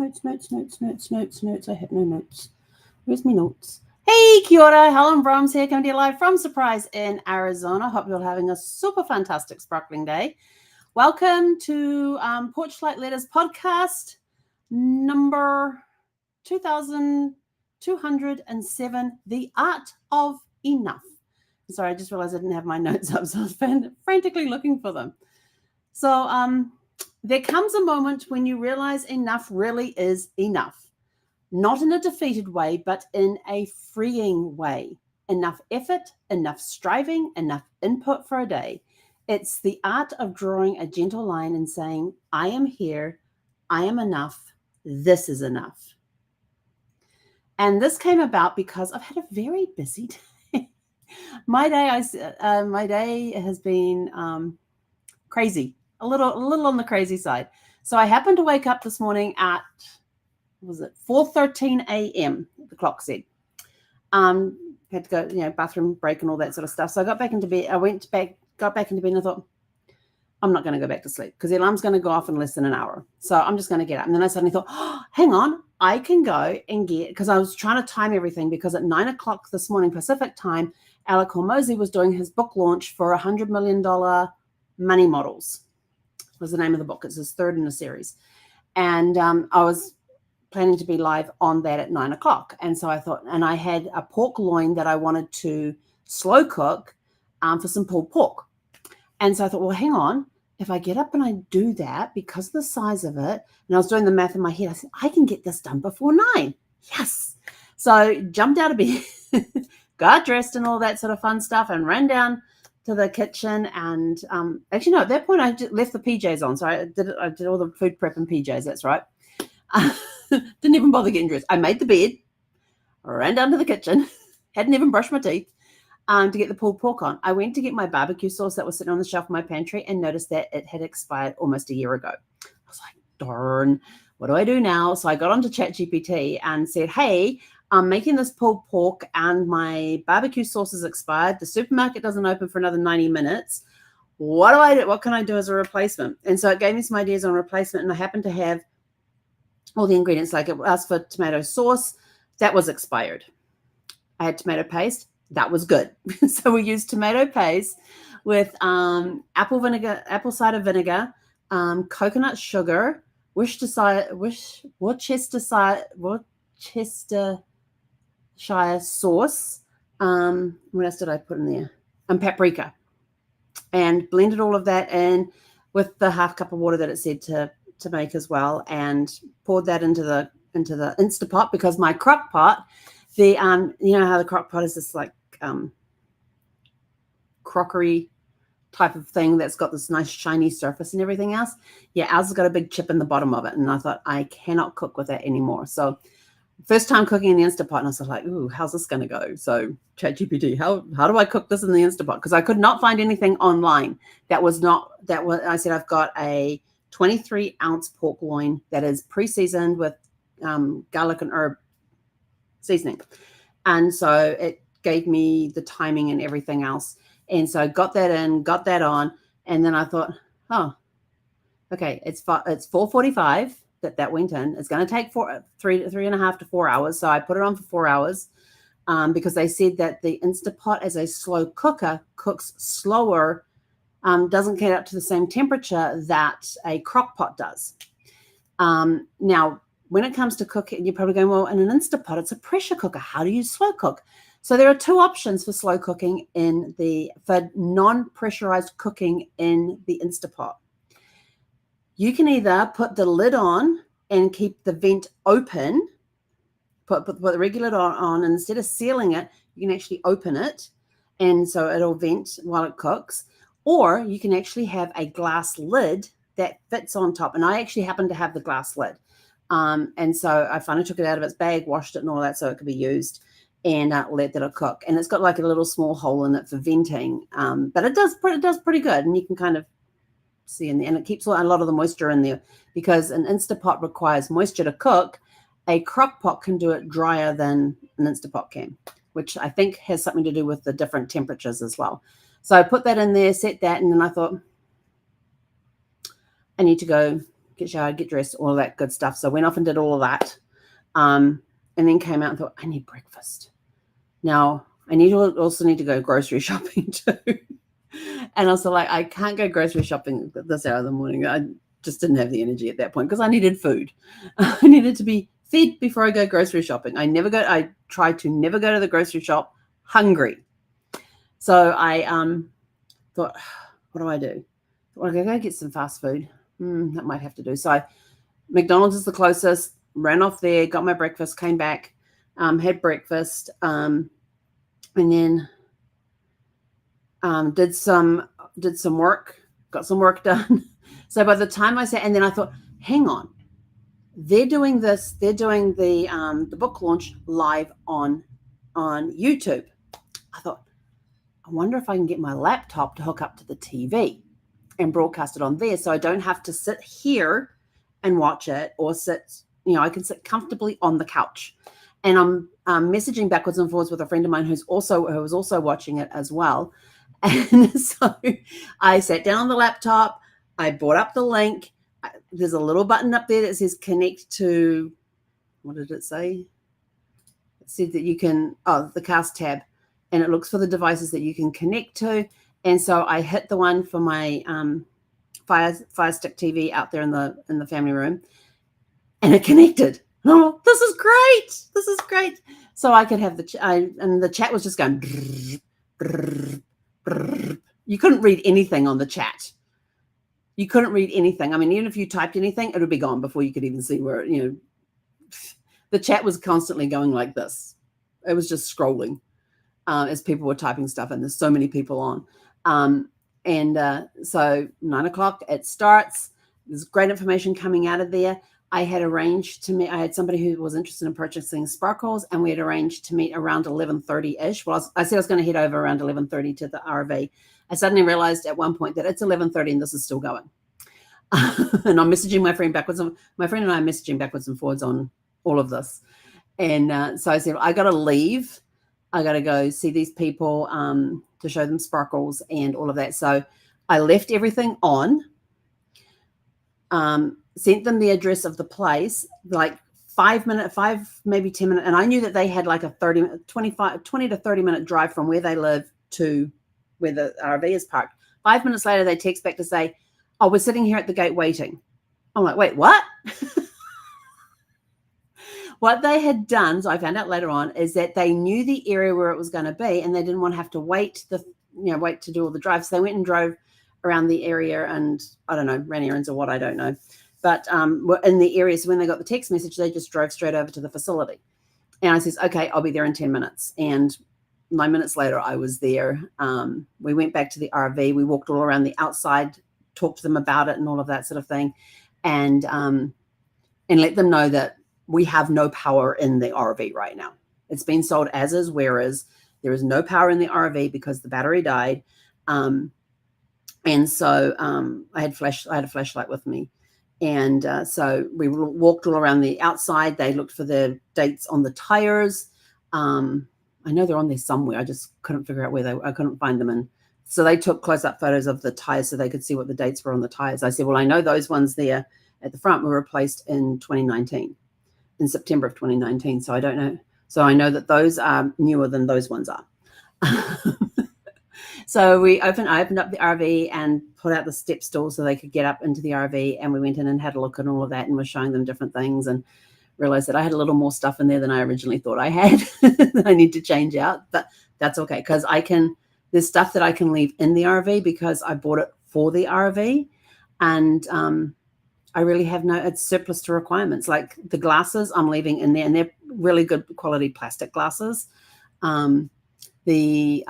I have no notes. Where's my notes? Hey, kia ora. Helen Brahms here, coming to you live from Surprise in Arizona. Hope you're having a super fantastic sparkling day. Welcome to Porchlight Letters podcast number 2207, The Art of Enough. Sorry, I just realized I didn't have my notes up, so I was frantically looking for them. So there comes a moment when you realize enough really is enough. Not in a defeated way, but in a freeing way. Enough effort, enough striving, enough input for a day. It's the art of drawing a gentle line and saying, I am here, I am enough, this is enough. And this came about because I've had a very busy day. My day has been crazy, a little on the crazy side. So I happened to wake up this morning at 4:13 a.m. The clock said. Had to go, bathroom break and all that sort of stuff. So I got back into bed. Got back into bed and I thought, I'm not going to go back to sleep because the alarm's going to go off in less than an hour. So I'm just going to get up. And then I suddenly thought, hang on, I can go and because I was trying to time everything because at 9 o'clock this morning Pacific time, Alec Hormozy was doing his book launch for $100 million Money Models. Was the name of the book. It's his third in a series. And I was planning to be live on that at 9 o'clock. And so I thought, and I had a pork loin that I wanted to slow cook for some pulled pork. And so I thought, well, hang on. If I get up and I do that because of the size of it, and I was doing the math in my head, I said, I can get this done before 9. Yes. So jumped out of bed, got dressed and all that sort of fun stuff and ran down to the kitchen. And actually, no, at that point I just left the PJs on. So I did all the food prep in PJs. That's right. Didn't even bother getting dressed. I made the bed, ran down to the kitchen, hadn't even brushed my teeth to get the pulled pork on. I went to get my barbecue sauce that was sitting on the shelf in my pantry and noticed that it had expired almost a year ago. I was like, darn, what do I do now? So I got onto ChatGPT and said, hey, I'm making this pulled pork and my barbecue sauce is expired. The supermarket doesn't open for another 90 minutes. What do I do? What can I do as a replacement? And so it gave me some ideas on replacement. And I happened to have all the ingredients, like it asked for tomato sauce. That was expired. I had tomato paste. That was good. So we used tomato paste with apple cider vinegar, coconut sugar, Worcestershire sauce. What else did I put in there? Paprika. And blended all of that in with the half cup of water that it said to make as well, and poured that into the Instapot because my crock pot, you know how the crock pot is this like crockery type of thing that's got this nice shiny surface and everything else. Yeah, ours has got a big chip in the bottom of it, and I thought I cannot cook with that anymore. So first time cooking in the Instapot, and I was like, ooh, how's this going to go? So ChatGPT, how do I cook this in the Instapot? Because I could not find anything online I said I've got a 23-ounce pork loin that is pre-seasoned with garlic and herb seasoning. And so it gave me the timing and everything else. And so I got that in, got that on. And then I thought, okay, it's 4:45 that went in. It's going to take 3.5 to 4 hours. So I put it on for 4 hours because they said that the Instapot as a slow cooker cooks slower, doesn't get up to the same temperature that a crock pot does. Now, when it comes to cooking, you're probably going, well, in an Instapot, it's a pressure cooker. How do you slow cook? So there are two options for slow cooking for non-pressurized cooking in the Instapot. You can either put the lid on and keep the vent open, put the regular lid on, and instead of sealing it, you can actually open it, and so it'll vent while it cooks. Or you can actually have a glass lid that fits on top. And I actually happen to have the glass lid. And so I finally took it out of its bag, washed it and all that so it could be used, and let that cook. And it's got like a little small hole in it for venting. But it does pretty good. And you can kind of see in there. And it keeps a lot of the moisture in there because an Instapot requires moisture to cook. A crock pot can do it drier than an Instapot can, which I think has something to do with the different temperatures as well. So I put that in there, set that, and then I thought, I need to go get showered, get dressed, all of that good stuff. So I went off and did all of that. And then came out and thought, I need breakfast. Now, I also need to go grocery shopping too. And I was like, I can't go grocery shopping at this hour of the morning. I just didn't have the energy at that point because I needed food. I needed to be fed before I go grocery shopping. I try to never go to the grocery shop hungry. So I thought, what do I do? Well, I go get some fast food. That might have to do. So McDonald's is the closest. Ran off there, got my breakfast, came back, had breakfast, and then did some work, got some work done. So by the time I sat, and then I thought, hang on, they're doing the book launch live on YouTube. I thought, I wonder if I can get my laptop to hook up to the TV and broadcast it on there, so I don't have to sit here and watch it, or sit. I can sit comfortably on the couch. And I'm messaging backwards and forwards with a friend of mine who was also watching it as well. And so I sat down on the laptop. I brought up the link. There's a little button up there that says connect to, what did it say? It said that you can, the cast tab. And it looks for the devices that you can connect to. And so I hit the one for my Fire Stick TV out there in the family room. And it connected. Oh, this is great. This is great. So I could have and the chat was just going. You couldn't read anything on the chat. You couldn't read anything. I mean, even if you typed anything, it would be gone before you could even see where, the chat was constantly going like this. It was just scrolling as people were typing stuff, and there's so many people on. So 9 o'clock, it starts. There's great information coming out of there. I had arranged to meet. I had somebody who was interested in purchasing sparkles, and we had arranged to meet around 11:30-ish. Well, I said I was going to head over around 11:30 to the RV. I suddenly realized at one point that it's 11:30 and this is still going. And I'm messaging my friend backwards. My friend and I are messaging backwards and forwards on all of this. And so I said, I got to leave. I got to go see these people to show them sparkles and all of that. So I left everything on. Sent them the address of the place, like 5 maybe 10 minutes. And I knew that they had like a 20 to 30 minute drive from where they live to where the RV is parked. 5 minutes later, they text back to say, oh, we're sitting here at the gate waiting. I'm like, wait, what? What they had done, so I found out later on, is that they knew the area where it was going to be, and they didn't want to have to wait to do all the drives. So they went and drove around the area and, I don't know, ran errands or what, I don't know. But were in the area. So when they got the text message, they just drove straight over to the facility. And I says, okay, I'll be there in 10 minutes. And 9 minutes later, I was there. We went back to the RV. We walked all around the outside, talked to them about it and all of that sort of thing. And let them know that we have no power in the RV right now. It's been sold as is, whereas there is no power in the RV because the battery died. And so I had a flashlight with me. And so we walked all around the outside. They looked for the dates on the tires. I know they're on there somewhere. I just couldn't figure out where I couldn't find them. And so they took close-up photos of the tires so they could see what the dates were on the tires. I said, well, I know those ones there at the front were replaced in 2019, in September of 2019. So I don't know. So I know that those are newer than those ones are. So I opened up the RV and put out the step stool so they could get up into the RV. And we went in and had a look at all of that and was showing them different things and realized that I had a little more stuff in there than I originally thought I had that I need to change out. But that's okay, because there's stuff that I can leave in the RV because I bought it for the RV. And I really have it's surplus to requirements. Like the glasses I'm leaving in there, and they're really good quality plastic glasses. The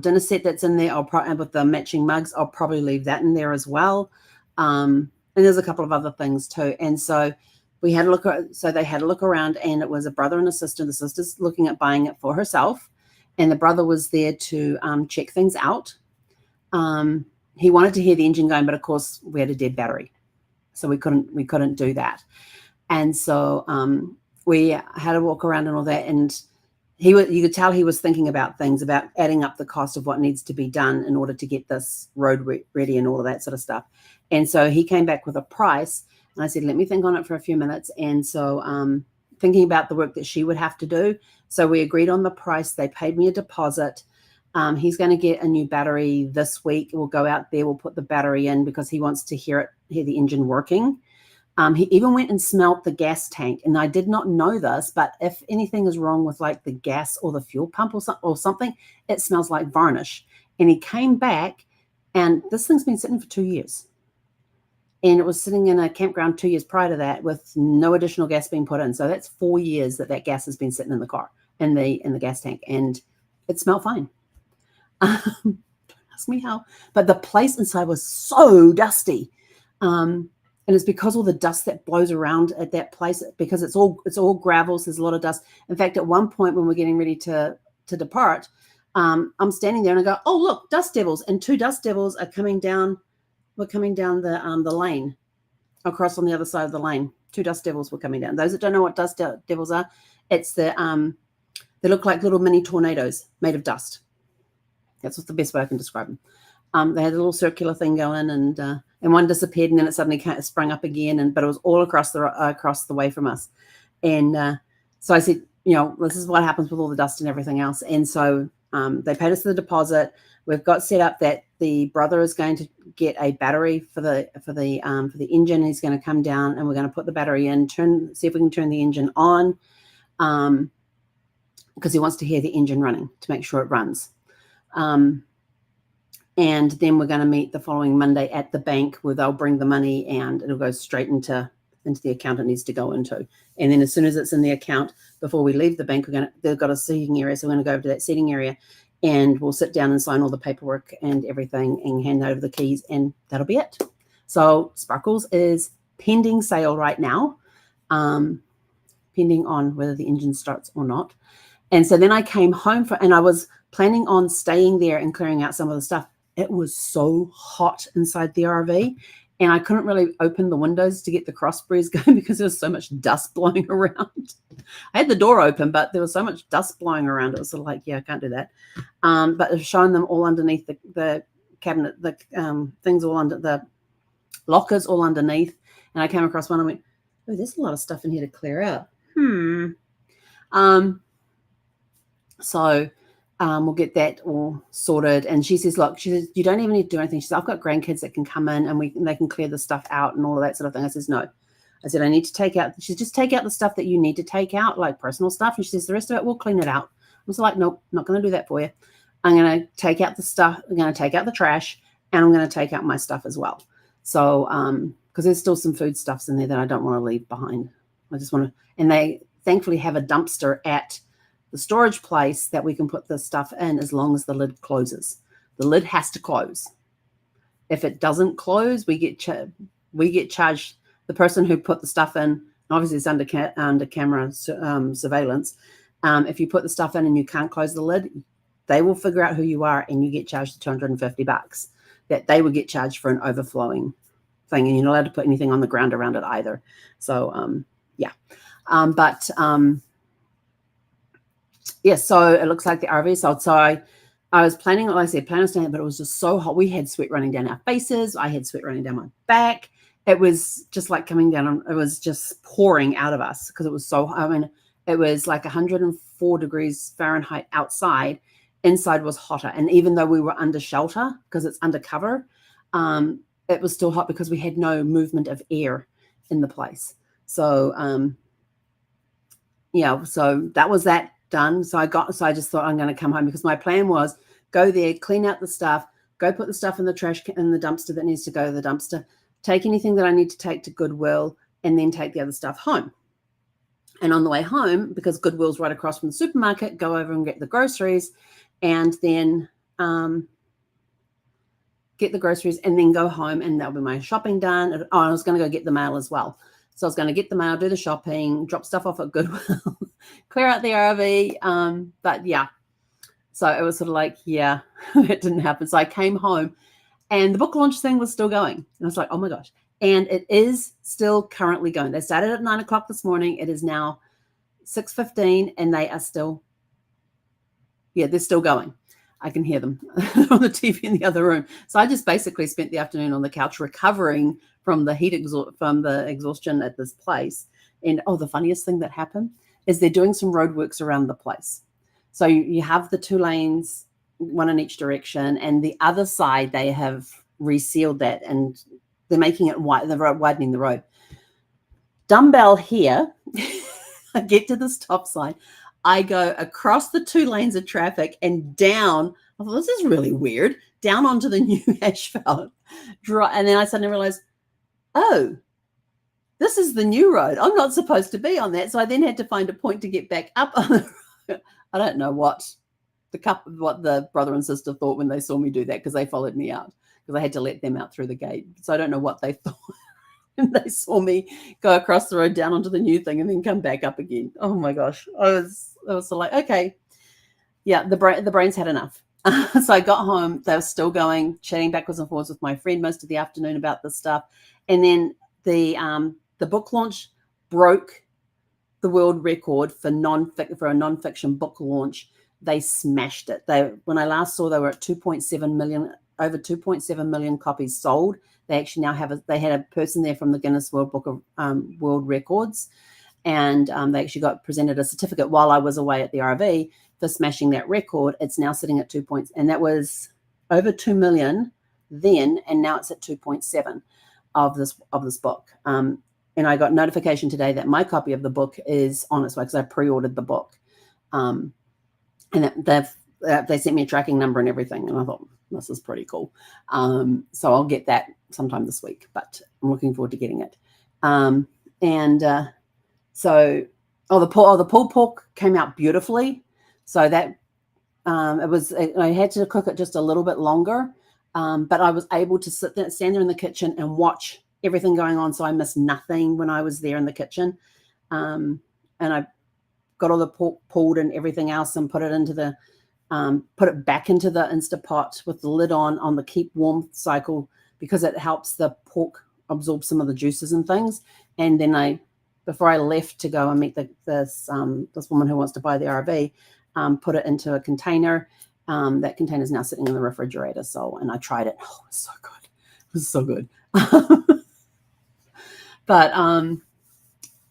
dinner set that's in there, with the matching mugs, I'll probably leave that in there as well. And there's a couple of other things too. And so they had a look around, and it was a brother and a sister. The sister's looking at buying it for herself, and the brother was there to check things out. He wanted to hear the engine going, but of course we had a dead battery, so we couldn't do that. And so we had a walk around and all that, and you could tell he was thinking about things, about adding up the cost of what needs to be done in order to get this road ready and all of that sort of stuff. And so he came back with a price, and I said, let me think on it for a few minutes. And so thinking about the work that she would have to do. So we agreed on the price. They paid me a deposit. He's going to get a new battery this week. We'll go out there. We'll put the battery in because he wants to hear the engine working. He even went and smelt the gas tank. And I did not know this, but if anything is wrong with like the gas or the fuel pump or something, it smells like varnish. And he came back, and this thing's been sitting for 2 years. And it was sitting in a campground 2 years prior to that with no additional gas being put in. So that's 4 years that gas has been sitting in the car, in the gas tank, and it smelled fine. Don't ask me how, but the place inside was so dusty. And it's because all the dust that blows around at that place, because it's all gravel, so there's a lot of dust. In fact, at one point when we're getting ready to depart, I'm standing there and I go, oh, look, dust devils. And 2 dust devils are coming down. We're coming down the lane, across on the other side of the lane. 2 dust devils were coming down. Those that don't know what dust devils are, it's they look like little mini tornadoes made of dust. That's what's the best way I can describe them. They had a little circular thing going, and one disappeared, and then it suddenly sprung up again. But it was all across the way from us. And so I said, this is what happens with all the dust and everything else. And so they paid us the deposit. We've got set up that the brother is going to get a battery for the engine. He's going to come down, and we're going to put the battery in, see if we can turn the engine on, because he wants to hear the engine running to make sure it runs. And then we're going to meet the following Monday at the bank, where they'll bring the money and it'll go straight into the account it needs to go into. And then as soon as it's in the account, before we leave the bank, they've got a seating area. So we're going to go over to that seating area, and we'll sit down and sign all the paperwork and everything and hand over the keys, and that'll be it. So Sparkles is pending sale right now, pending on whether the engine starts or not. And so then I came home and I was planning on staying there and clearing out some of the stuff. It was so hot inside the RV, and I couldn't really open the windows to get the cross breeze going because there was so much dust blowing around. I had the door open, but there was so much dust blowing around. It was sort of like, yeah, I can't do that. But I've shown them all underneath the cabinet, the things all under the lockers, all underneath. And I came across one and went, oh, there's a lot of stuff in here to clear out. So we'll get that all sorted. And she says, look, you don't even need to do anything. She says, I've got grandkids that can come in and they can clear the stuff out and all of that sort of thing. I says, no. I said, I need to take out. She says, just take out the stuff that you need to take out, like personal stuff. And she says, the rest of it, we'll clean it out. I was like, nope, not going to do that for you. I'm going to take out the stuff. I'm going to take out the trash, and I'm going to take out my stuff as well. So, because there's still some food stuffs in there that I don't want to leave behind. I just want to, and they thankfully have a dumpster at the storage place that we can put the stuff in as long as the lid closes. The lid has to close. If it doesn't close, we get charged. The person who put the stuff in, obviously it's under camera surveillance. If you put the stuff in and you can't close the lid, they will figure out who you are, and you get charged $250 that they would get charged for an overflowing thing. And you're not allowed to put anything on the ground around it either. So, yeah. Yeah, so it looks like the RV sold. So I was planning, like I said, planning on staying, but it was just so hot. We had sweat running down our faces. I had sweat running down my back. It was just like coming down. It was just pouring out of us because it was so hot. I mean, it was like 104 degrees Fahrenheit outside. Inside was hotter. And even though we were under shelter, because it's undercover, it was still hot because we had no movement of air in the place. So, yeah, so that was that done. So I just thought I'm going to come home, because my plan was go there, clean out the stuff, go put the stuff in the trash in the dumpster that needs to go to the dumpster, take anything that I need to take to Goodwill, and then take the other stuff home. And on the way home, because Goodwill's right across from the supermarket, go over and get the groceries, and then get the groceries and then go home, and that'll be my shopping done. Oh, I was going to go get the mail as well. So I was going to get the mail, do the shopping, drop stuff off at Goodwill, clear out the RV. But yeah, so it was sort of like, yeah, it didn't happen. So I came home and the book launch thing was still going. And I was like, oh my gosh. And it is still currently going. They started at 9 o'clock this morning. It is now 6:15 and they are still, yeah, they're still going. I can hear them on the TV in the other room. So I just basically spent the afternoon on the couch recovering from the from the exhaustion at this place. And the funniest thing that happened is they're doing some roadworks around the place. So you have the 2 lanes, one in each direction, and the other side they have resealed that, and they're making it wide. They're widening the road. Dumbbell here. I get to the stop sign. I go across the 2 lanes of traffic and down. I thought, this is really weird. Down onto the new asphalt. And then I suddenly realized, oh, this is the new road. I'm not supposed to be on that. So I then had to find a point to get back up on the road. I don't know what the brother and sister thought when they saw me do that, because they followed me out, because I had to let them out through the gate. So I don't know what they thought. And they saw me go across the road down onto the new thing and then come back up again. Oh my gosh. I was like, okay. Yeah, the brain's had enough. So I got home. They were still going, chatting backwards and forwards with my friend most of the afternoon about this stuff. And then the book launch broke the world record for a nonfiction book launch. They smashed it. When I last saw, they were at 2.7 million, over 2.7 million copies sold. They actually now had a person there from the Guinness World Book of World Records, and they actually got presented a certificate while I was away at the RV for smashing that record. It's now sitting at 2 points, and that was over 2 million then, and now it's at 2.7 of this book. And I got notification today that my copy of the book is on its way, because I pre-ordered the book, and they sent me a tracking number and everything, and I thought, this is pretty cool. So I'll get that sometime this week, but I'm looking forward to getting it. So the pulled pork came out beautifully. So that I had to cook it just a little bit longer, but I was able to stand there in the kitchen and watch everything going on. So I missed nothing when I was there in the kitchen. And I got all the pork pulled and everything else and put it back into the Instapot with the lid on the keep warm cycle, because it helps the pork absorb some of the juices and things. And then before I left to go and meet this woman who wants to buy the RV, put it into a container. That container is now sitting in the refrigerator. And I tried it. Oh, it was so good. It was so good. But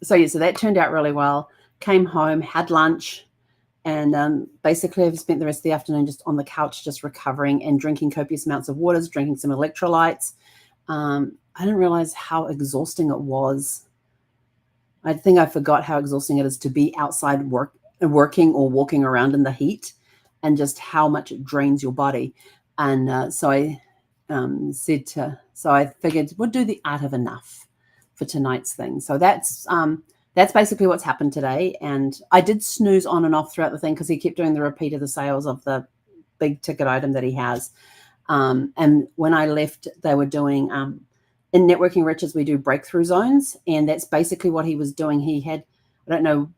so that turned out really well. Came home, had lunch, and basically I've spent the rest of the afternoon just on the couch, just recovering and drinking copious amounts of waters, drinking some electrolytes. I didn't realize how exhausting it was. I think I forgot how exhausting it is to be outside working or walking around in the heat, and just how much it drains your body. And so I figured we'll do the art of enough for tonight's thing. So that's basically what's happened today. And I did snooze on and off throughout the thing, because he kept doing the repeat of the sales of the big ticket item that he has. And when I left, they were doing, in Networking Riches, we do breakthrough zones. And that's basically what he was doing. He had, I don't know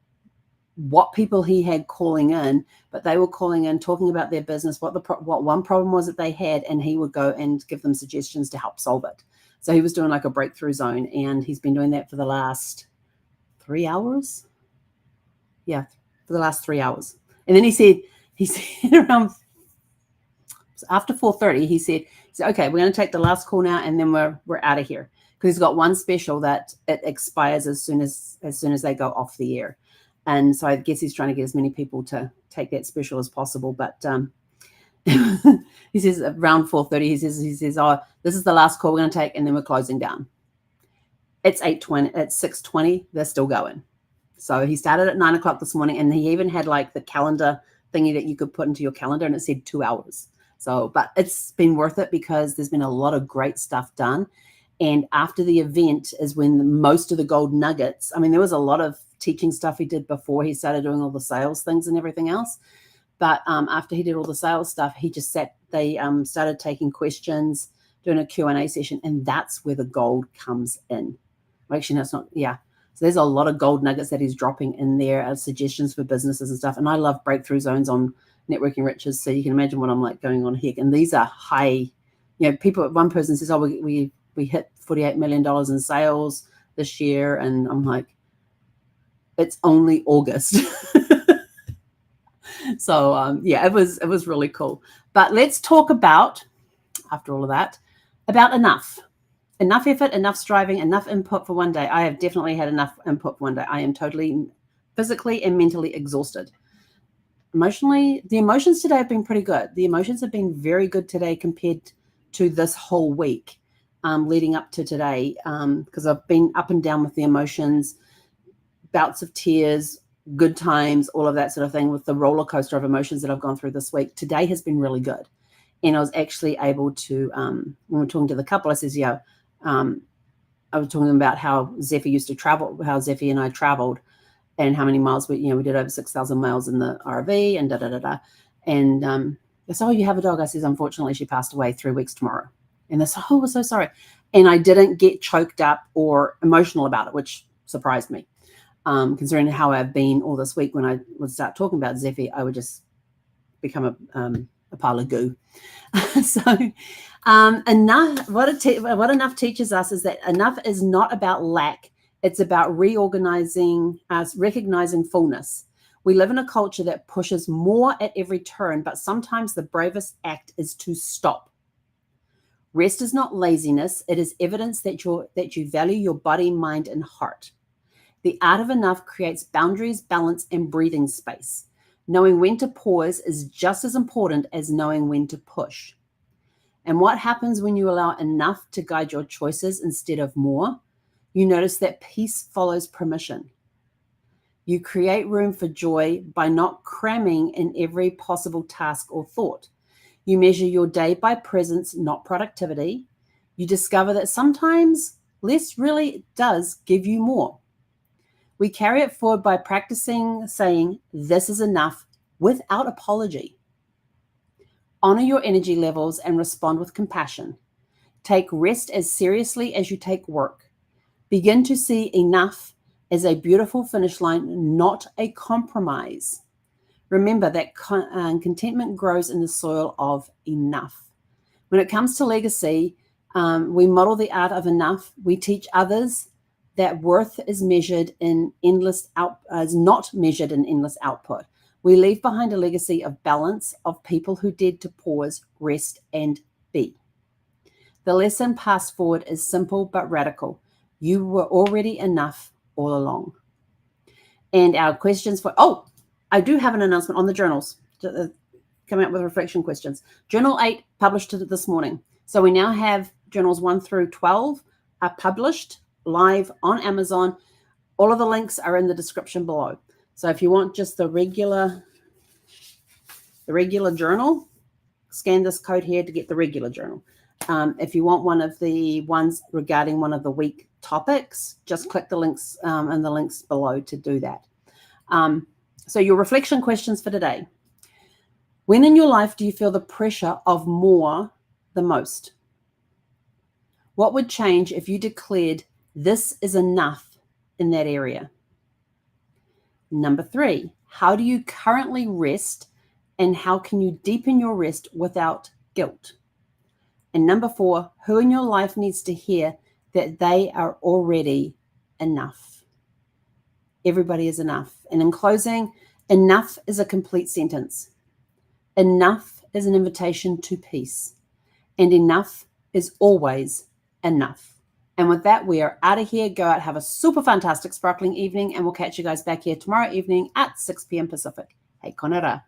what people he had calling in, but they were calling in, talking about their business, what one problem was that they had, and he would go and give them suggestions to help solve it. So he was doing like a breakthrough zone, and he's been doing that for the last 3 hours. Yeah, for the last 3 hours. And then he said around after 4:30, he said, okay, we're going to take the last call now, and then we're out of here, because he's got one special that it expires as soon as they go off the air. And so I guess he's trying to get as many people to take that special as possible. But he says around 4:30, he says, oh, this is the last call we're going to take, and then we're closing down. It's 8:20. It's 6:20. They're still going. So he started at 9 o'clock this morning, and he even had like the calendar thingy that you could put into your calendar, and it said 2 hours. So, but it's been worth it, because there's been a lot of great stuff done. And after the event is when most of the gold nuggets, I mean, there was a lot of teaching stuff he did before he started doing all the sales things and everything else. But after he did all the sales stuff, he just they started taking questions, doing a Q&A session, and that's where the gold comes in. Well, actually, no, it's not. Yeah. So there's a lot of gold nuggets that he's dropping in there as suggestions for businesses and stuff. And I love breakthrough zones on Networking Riches. So you can imagine what I'm like going on here. And these are high, one person says, oh, we hit $48 million in sales this year. And I'm like, it's only August. So yeah, it was really cool. But let's talk about, after all of that, about enough effort, enough striving, enough input for one day. I have definitely had enough input for one day. I am totally physically and mentally exhausted. Emotionally, the emotions today have been pretty good. The emotions have been very good today compared to this whole week leading up to today, because I've been up and down with the emotions, bouts of tears, good times, all of that sort of thing, with the roller coaster of emotions that I've gone through this week. Today has been really good. And I was actually able to, when we were talking to the couple, I says, I was talking about how Zephyr used to travel, how Zephyr and I traveled, and how many miles we did over 6,000 miles in the RV and da-da-da-da. And they said, oh, you have a dog? I says, unfortunately, she passed away 3 weeks tomorrow. And they said, oh, we're so sorry. And I didn't get choked up or emotional about it, which surprised me, considering how I've been all this week. When I would start talking about Zephyr, I would just become a pile of goo. So enough, what enough teaches us is that enough is not about lack. It's about recognizing fullness. We live in a culture that pushes more at every turn, but sometimes the bravest act is to stop. Rest is not laziness. It is evidence that you value your body, mind, and heart. The art of enough creates boundaries, balance, and breathing space. Knowing when to pause is just as important as knowing when to push. And what happens when you allow enough to guide your choices instead of more? You notice that peace follows permission. You create room for joy by not cramming in every possible task or thought. You measure your day by presence, not productivity. You discover that sometimes less really does give you more. We carry it forward by practicing saying, this is enough, without apology. Honor your energy levels and respond with compassion. Take rest as seriously as you take work. Begin to see enough as a beautiful finish line, not a compromise. Remember that contentment grows in the soil of enough. When it comes to legacy, we model the art of enough. We teach others that worth is not measured in endless output. We leave behind a legacy of balance, of people who dared to pause, rest, and be. The lesson passed forward is simple but radical. You were already enough all along. And our questions I do have an announcement on the journals. Coming up with reflection questions. Journal 8 published this morning. So we now have journals 1 through 12 are published live on Amazon. All of the links are in the description below. So if you want just the regular journal, scan this code here to get the regular journal. If you want one of the ones regarding one of the week topics, just click the links and the links below to do that. So your reflection questions for today. When in your life do you feel the pressure of more the most? What would change if you declared this is enough in that area? Number 3, how do you currently rest and how can you deepen your rest without guilt? And number 4, who in your life needs to hear that they are already enough? Everybody is enough. And in closing, enough is a complete sentence. Enough is an invitation to peace. And enough is always enough. And with that, we are out of here. Go out, have a super fantastic, sparkling evening, and we'll catch you guys back here tomorrow evening at 6 p.m. Pacific. Hey, konera.